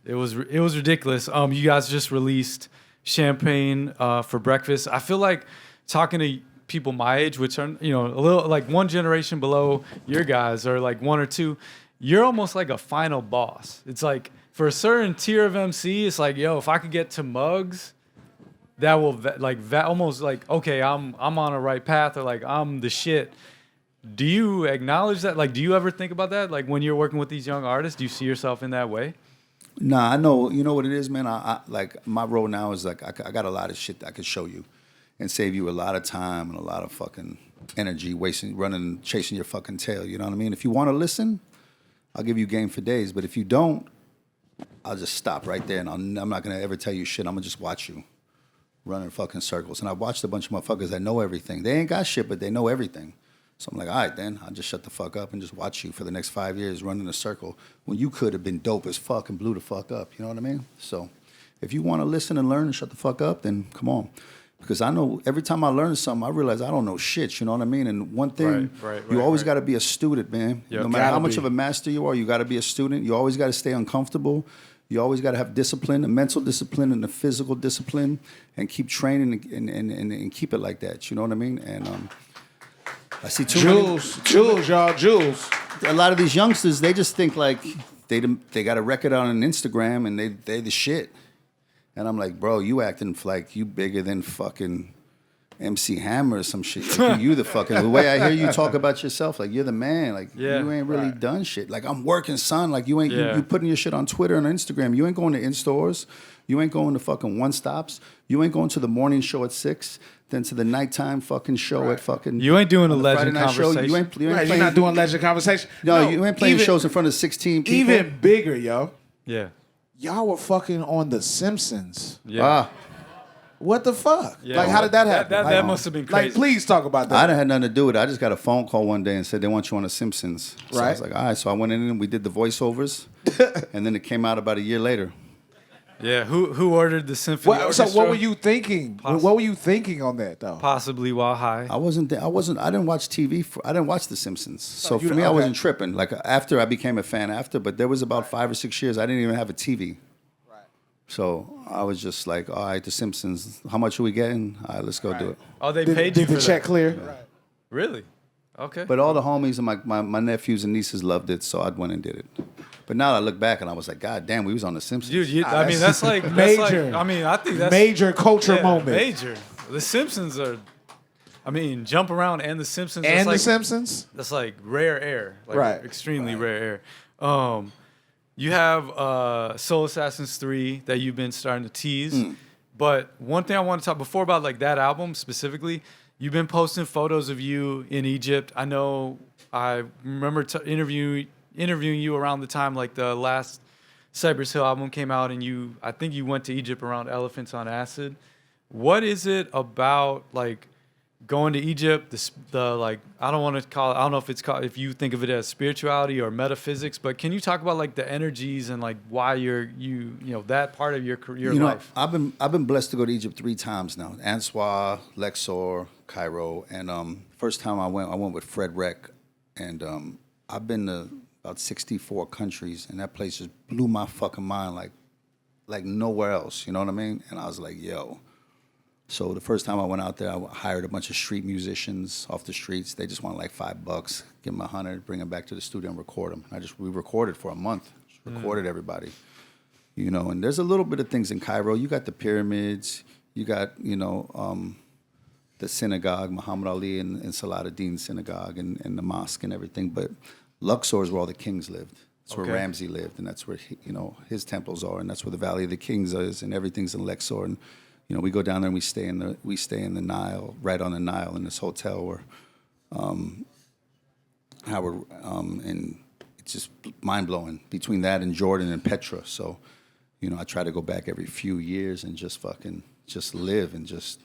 It was ridiculous. You guys just released Champagne for Breakfast. I feel like talking to people my age, which are, you know, a little like one generation below your guys, or like one or two, you're almost like a final boss. It's like for a certain tier of MC, it's like, yo, if I could get to Muggs, that will almost like, okay, I'm on a right path, or like I'm the shit. Do you acknowledge that? Like, do you ever think about that? Like when you're working with these young artists, do you see yourself in that way? Nah, I know. You know what it is, man? I like my role now is like I got a lot of shit that I could show you and save you a lot of time and a lot of fucking energy chasing your fucking tail. You know what I mean? If you want to listen, I'll give you game for days. But if you don't, I'll just stop right there and I'm not going to ever tell you shit. I'm going to just watch you running fucking circles. And I've watched a bunch of motherfuckers that know everything. They ain't got shit, but they know everything. So I'm like, all right, then I'll just shut the fuck up and just watch you for the next 5 years running a circle when you could have been dope as fuck and blew the fuck up. You know what I mean? So if you want to listen and learn and shut the fuck up, then come on. Because I know every time I learn something, I realize I don't know shit, you know what I mean? And one thing, you always got to be a student, man. Yep. No matter how much of a master you are, you got to be a student. You always got to stay uncomfortable. You always got to have discipline, a mental discipline and a physical discipline, and keep training and keep it like that, you know what I mean? And I see Jules. A lot of these youngsters, they just think like they got a record on Instagram and they the shit. And I'm like, bro, you acting like you bigger than fucking MC Hammer or some shit. Like, you the fucking, the way I hear you talk about yourself, like you're the man. Like you ain't really done shit. Like I'm working, son. Like you ain't you putting your shit on Twitter and Instagram. You ain't going to in-stores. You ain't going to fucking one-stops. You ain't going to the morning show at 6, then to the nighttime fucking show at fucking. You ain't doing a legend conversation. conversation. You ain't playing, You're not doing legend conversation. No, you ain't playing shows in front of 16 people. Even bigger, yo. Yeah. Y'all were fucking on The Simpsons. Yeah. What the fuck? Yeah. Like, how did that happen? That must have been crazy. Like, please talk about that. I didn't have nothing to do with it. I just got a phone call one day and said they want you on The Simpsons. So I was like, all right. So I went in and we did the voiceovers, and then it came out about a year later. Yeah, who ordered the symphony So orchestra? what were you thinking? What were you thinking on that though? Possibly while high. I didn't watch TV. I didn't watch The Simpsons. So for me, I wasn't tripping. Like after I became a fan but there was about 5 or 6 years I didn't even have a TV. Right. So I was just like, all right, The Simpsons. How much are we getting? All right, let's go do it. Oh, they paid you Did for the check that. clear? Yeah. Really? Okay. But all the homies and my nephews and nieces loved it, so I went and did it. But now I look back and I was like, God damn, we was on The Simpsons. Dude, I mean, that's like major. I think that's major culture moment. Major. The Simpsons are. I mean, Jump Around and The Simpsons. And The Simpsons. That's like rare air. Like right. Extremely rare air. You have Soul Assassins 3 that you've been starting to tease. But one thing I want to talk before about like that album specifically. You've been posting photos of you in Egypt. I know. I remember interviewing you around the time like the last Cypress Hill album came out, and I think you went to Egypt around Elephants on Acid. What is it about like going to Egypt? The like I don't want to call it. I don't know if it's called, if you think of it as spirituality or metaphysics, but can you talk about like the energies and like why you know that part of your career life? I've been blessed to go to Egypt 3 times now: Answa, Luxor, Cairo, and first time I went with Fred Reck, and I've been to about 64 countries, and that place just blew my fucking mind like nowhere else. You know what I mean? And I was like, yo. So the first time I went out there, I hired a bunch of street musicians off the streets. They just wanted like $5, give them 100, bring them back to the studio and record them. We recorded for a month, recorded everybody. You know, and there's a little bit of things in Cairo. You got the pyramids, you got, the synagogue, Muhammad Ali and Salah-ad-Din synagogue and the mosque and everything. But Luxor is where all the kings lived. That's where Ramsey lived, and that's where his temples are, and that's where the Valley of the Kings is, and everything's in Luxor. And we go down there and we stay in the Nile, right on the Nile, in this hotel where and it's just mind blowing between that and Jordan and Petra. So, I try to go back every few years and just live and just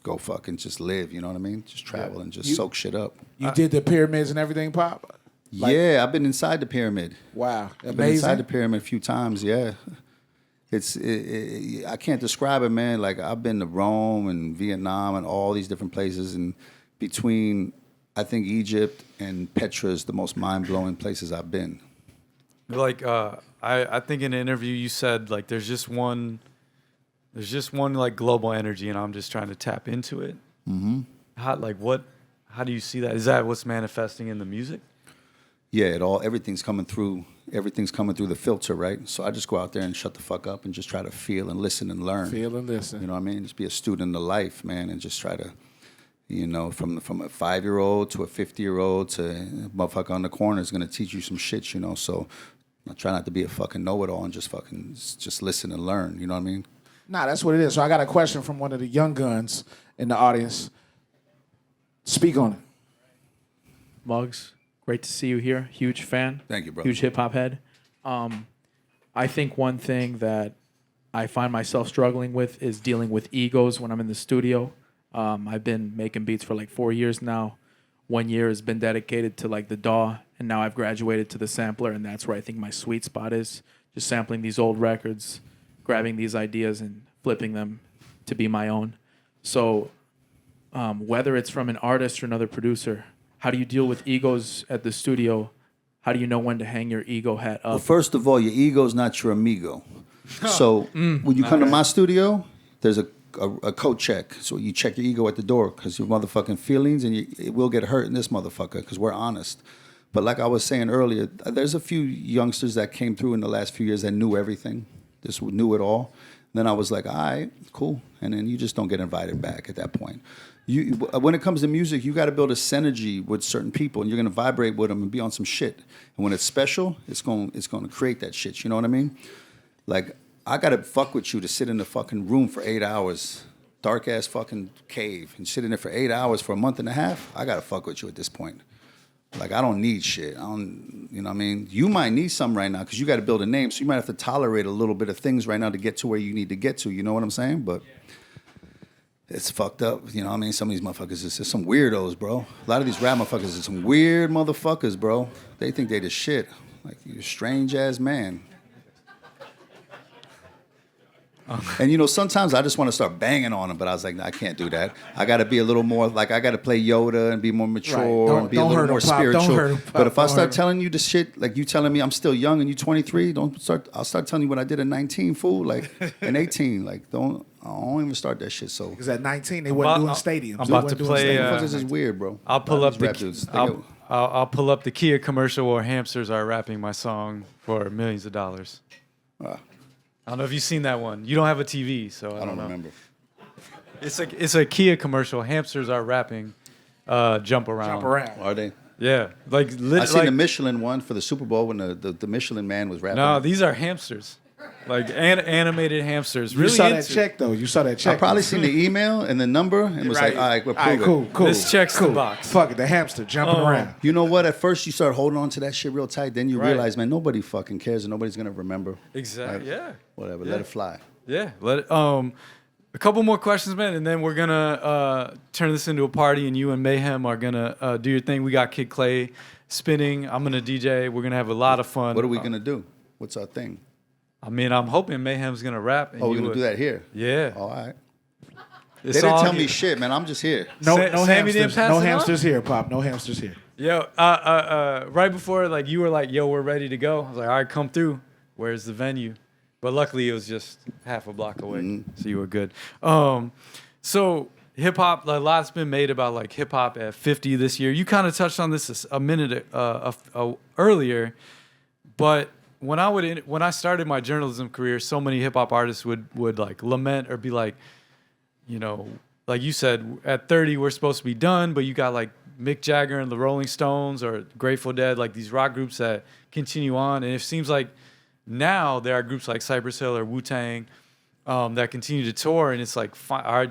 go fucking just live. You know what I mean? Just travel and just soak shit up. You did the pyramids and everything, Pop? Yeah, I've been inside the pyramid. Wow, I've been inside the pyramid a few times. Yeah. I can't describe it, man. Like, I've been to Rome and Vietnam and all these different places, and between, I think, Egypt and Petra is the most mind-blowing places I've been. Like, I think in an interview you said, like, there's just one like global energy, and I'm just trying to tap into it. Mm-hmm. How do you see that? Is that what's manifesting in the music? Yeah, everything's coming through the filter, right? So I just go out there and shut the fuck up and just try to feel and listen and learn. Feel and listen. You know what I mean? Just be a student of life, man, and just try to, from a 5-year-old to a 50-year-old to a motherfucker on the corner is gonna teach you some shit, So I try not to be a fucking know-it-all and just listen and learn. You know what I mean? Nah, that's what it is. So I got a question from one of the young guns in the audience. Speak on it. Muggs. Great to see you here. Huge fan. Thank you, brother. Huge hip-hop head. I think one thing that I find myself struggling with is dealing with egos when I'm in the studio. I've been making beats for like 4 years now. 1 year has been dedicated to like the DAW, and now I've graduated to the sampler, and that's where I think my sweet spot is. Just sampling these old records, grabbing these ideas and flipping them to be my own. So whether it's from an artist or another producer, how do you deal with egos at the studio? How do you know when to hang your ego hat up? Well, first of all, your ego's not your amigo. So when you come to my studio, there's a code check. So you check your ego at the door because your motherfucking feelings, and it will get hurt in this motherfucker because we're honest. But like I was saying earlier, there's a few youngsters that came through in the last few years that knew everything, just knew it all. Then I was like, all right, cool. And then you just don't get invited back at that point. When it comes to music, you got to build a synergy with certain people, and you're going to vibrate with them and be on some shit. And when it's special, it's going to create that shit. You know what I mean? Like, I got to fuck with you to sit in the fucking room for 8 hours, dark-ass fucking cave, and sit in there for 8 hours for a month and a half. I got to fuck with you at this point. Like, I don't need shit. You know what I mean? You might need some right now because you got to build a name, so you might have to tolerate a little bit of things right now to get to where you need to get to. You know what I'm saying? But it's fucked up. You know what I mean? Some of these motherfuckers is some weirdos, bro. A lot of these rap motherfuckers are some weird motherfuckers, bro. They think they the shit. Like, you're a strange-ass man. And, sometimes I just want to start banging on them, but I was like, nah, I can't do that. I got to be a little more, like, I got to play Yoda and be more mature and be a little more spiritual. Don't hurt him, Pop. But if I start telling you the shit, like you telling me I'm still young and you 23, I'll start telling you what I did at 19, fool, like, and 18. Like, I don't even start that shit, so. Because at 19, they weren't doing stadiums. I'm about to play. This is weird, bro. I'll pull up I'll pull up the Kia commercial where hamsters are rapping my song for millions of dollars. I don't know if you've seen that one. You don't have a TV, so I don't know. Remember. It's a Kia commercial. Hamsters are rapping, jump around. Jump around. Are they? Yeah, I seen the Michelin one for the Super Bowl when the Michelin man was rapping. No, these are hamsters. Like animated hamsters. You Really saw that into- check though. You saw that check. I probably seen the email and the number and was like, all right, we'll prove it. Cool. This checks the box. Fuck it, the hamster jumping around. You know what? At first you start holding on to that shit real tight. Then you Right. realize, man, nobody fucking cares and nobody's gonna remember. Exactly. Like, Yeah. Whatever. Yeah. Let it fly. Yeah. Let it. A couple more questions, man, and then we're gonna turn this into a party, and you and Mayhem are gonna do your thing. We got Kid Clay spinning. I'm gonna DJ. We're gonna have a lot of fun. What are we gonna do? What's our thing? I mean, I'm hoping Mayhem's gonna rap. And Oh, we're you gonna would- do that here. Yeah. All right. They It's didn't all tell me good. shit, man. I'm just here. No Sammy didn't hamsters. pass No it on? hamsters here, Pop. No hamsters here. Yo, right before, like, you were like, yo, we're ready to go. I was like, all right, come through. Where's the venue? But luckily, it was just half a block away, so you were good. So hip hop, a lot's been made about like hip hop at 50 this year. You kind of touched on this a minute earlier, but when I started my journalism career, so many hip hop artists would like lament or be like, you know, like you said, at 30 we're supposed to be done, but you got like Mick Jagger and the Rolling Stones or Grateful Dead, like these rock groups that continue on, and it seems like now there are groups like Cypress Hill or Wu-Tang that continue to tour, and it's like,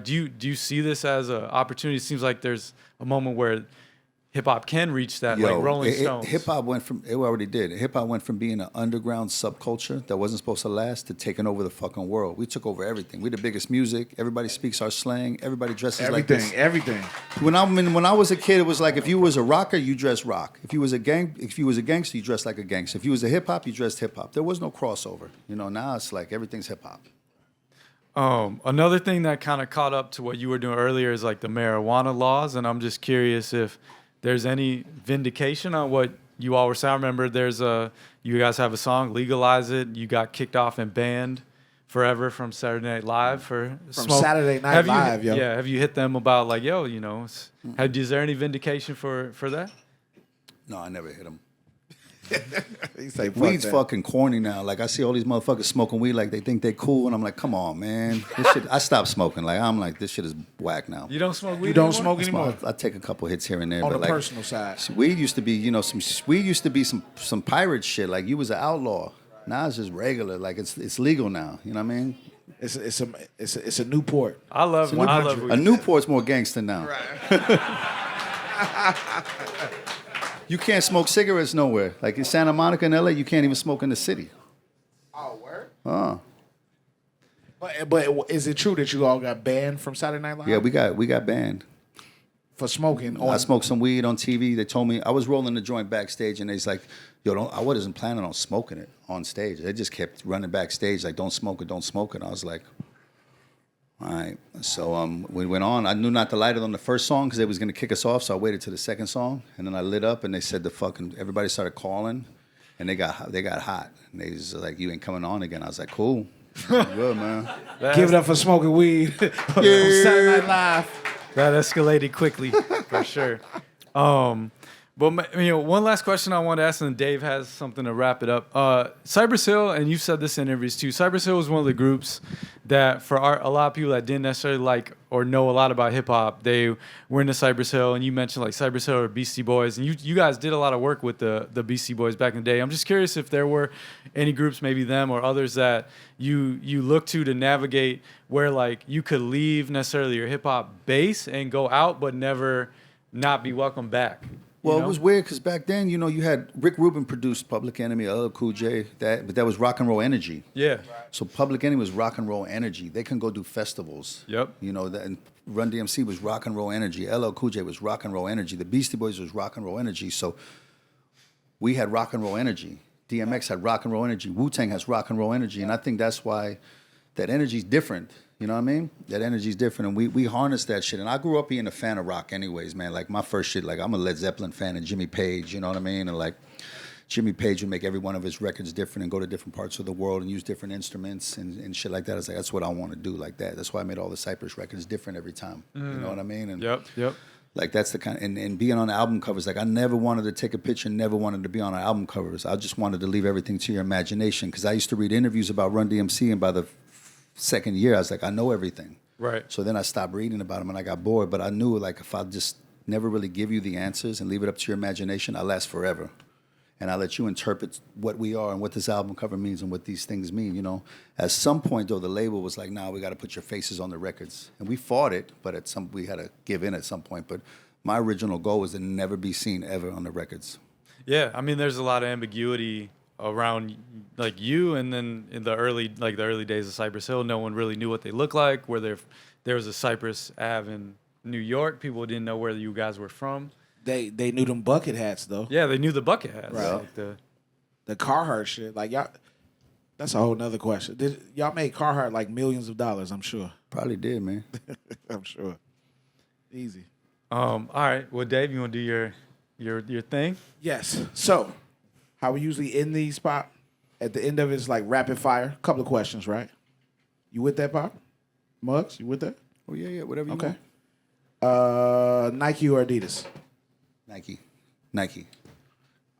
do you see this as an opportunity? It seems like there's a moment where hip hop can reach that, like Rolling Stones. Hip hop went from, it already did. Hip hop went from being an underground subculture that wasn't supposed to last to taking over the fucking world. We took over everything. We're the biggest music. Everybody speaks our slang. Everybody dresses like this. Everything. When I was a kid, it was like if you was a rocker, you dressed rock. If you was a gangster, you dressed like a gangster. If you was a hip hop, you dressed hip hop. There was no crossover. You know, now it's like everything's hip hop. Another thing that kind of caught up to what you were doing earlier is like the marijuana laws, and I'm just curious if there's any vindication on what you all were saying. I remember you guys have a song, Legalize It. You got kicked off and banned forever from Saturday Night Live for smoke. Saturday Night Live, yo. Yeah, have you hit them about like, yo, you know, is there any vindication for that? No, I never hit them. He say, fuck Weed's that. fucking corny now. Like I see all these motherfuckers smoking weed like they think they cool, and I'm like, come on, man. This shit, I stopped smoking. Like I'm like, this shit is whack now. You don't smoke weed You don't anymore? smoke anymore? I take a couple hits here and there. On but the like, personal side. Weed used to be, you know, some pirate shit. Like you was an outlaw. Now it's just regular. Like it's legal now. You know what I mean? It's a Newport. I love A Newport's more gangster now. You can't smoke cigarettes nowhere. Like in Santa Monica and LA, you can't even smoke in the city. Oh, word? Oh. But is it true that you all got banned from Saturday Night Live? Yeah, we got banned. For smoking. I smoked some weed on TV. They told me I was rolling the joint backstage, and they's like, "Yo, I wasn't planning on smoking it on stage." They just kept running backstage like, "Don't smoke it, don't smoke it." I was like, "All right." So we went on. I knew not to light it on the first song because they was gonna kick us off. So I waited to the second song, and then I lit up, and they said everybody started calling, and they got hot. And they was like, "You ain't coming on again." I was like, "Cool, good man." Give it up for smoking weed on Saturday Night Live. That escalated quickly, for sure. But you know, one last question I want to ask, and Dave has something to wrap it up. Cypress Hill, and you've said this in interviews too. Cypress Hill was one of the groups that, for a lot of people that didn't necessarily like or know a lot about hip hop, they were into Cypress Hill. And you mentioned like Cypress Hill or Beastie Boys, and you guys did a lot of work with the Beastie Boys back in the day. I'm just curious if there were any groups, maybe them or others, that you look to navigate where like you could leave necessarily your hip hop base and go out, but never not be welcome back. Well, it was weird because back then, you know, you had Rick Rubin produced Public Enemy, LL Cool J, but that was rock and roll energy. Yeah. So Public Enemy was rock and roll energy. They can go do festivals. Yep. You know, and Run DMC was rock and roll energy. LL Cool J was rock and roll energy. The Beastie Boys was rock and roll energy. So we had rock and roll energy. DMX had rock and roll energy. Wu-Tang has rock and roll energy. And I think that's why that energy's different. You know what I mean? That energy's different, and we harness that shit. And I grew up being a fan of rock anyways, man. Like, my first shit, like, I'm a Led Zeppelin fan and Jimmy Page, you know what I mean? And, like, Jimmy Page would make every one of his records different and go to different parts of the world and use different instruments and shit like that. I was like, that's what I want to do like that. That's why I made all the Cypress records different every time. You know what I mean? And Yep. like, that's the kind and being on the album covers, like, I never wanted to take a picture, never wanted to be on our album covers. I just wanted to leave everything to your imagination, because I used to read interviews about Run DMC, and by the second year, I was like, I know everything. Right. So then I stopped reading about them and I got bored. But I knew, like, if I just never really give you the answers and leave it up to your imagination, I last forever. and I let you interpret what we are and what this album cover means and what these things mean, you know. At some point, though, the label was like, nah, we got to put your faces on the records. And we fought it, but we had to give in at some point. But my original goal was to never be seen ever on the records. Yeah, I mean, there's a lot of ambiguity around like you, and then in the early days of Cypress Hill, no one really knew what they looked like. Where there was a Cypress Ave in New York, people didn't know where you guys were from. They knew them bucket hats though. Yeah, they knew the bucket hats. Right. Like the Carhartt shit. Like y'all, that's a whole nother question. Did y'all make Carhartt like millions of dollars? I'm sure. Probably did, man. I'm sure. Easy. All right. Well, Dave, you want to do your thing? Yes. So, how we usually end these, Pop? At the end of it is like rapid fire. Couple of questions, right? You with that, Pop? Muggs, you with that? Oh yeah, whatever you want. Okay. Nike or Adidas? Nike.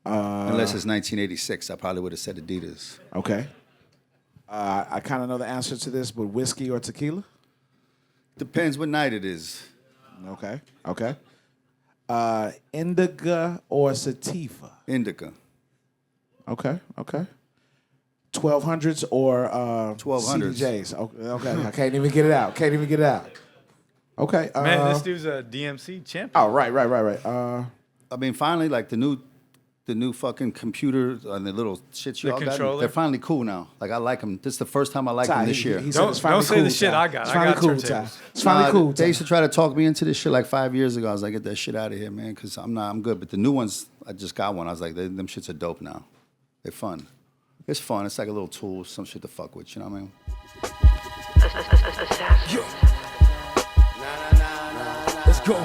Unless it's 1986, I probably would have said Adidas. Okay. I kind of know the answer to this, but whiskey or tequila? Depends what night it is. Okay. Indica or sativa? Indica. Okay. 1200s or 1200s. CDJs? Okay. I can't even get it out. Okay. Man, this dude's a DMC champion. Oh, right. I mean, finally, like the new fucking computers and the little shit you all got, they're finally cool now. Like, I like them. This is the first time I like them this year. Don't say the shit I got. It's finally cool, Ty. It's finally cool. They used to try to talk me into this shit like 5 years ago. I was like, get that shit out of here, man, because I'm good. But the new ones, I just got one. I was like, them shits are dope now. They're fun. It's fun. It's like a little tool, some shit to fuck with, you know what I mean? Let's go.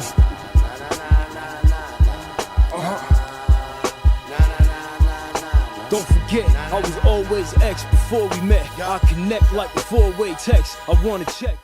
Don't forget, I was always X before we met. I connect like a four-way text. I wanna check.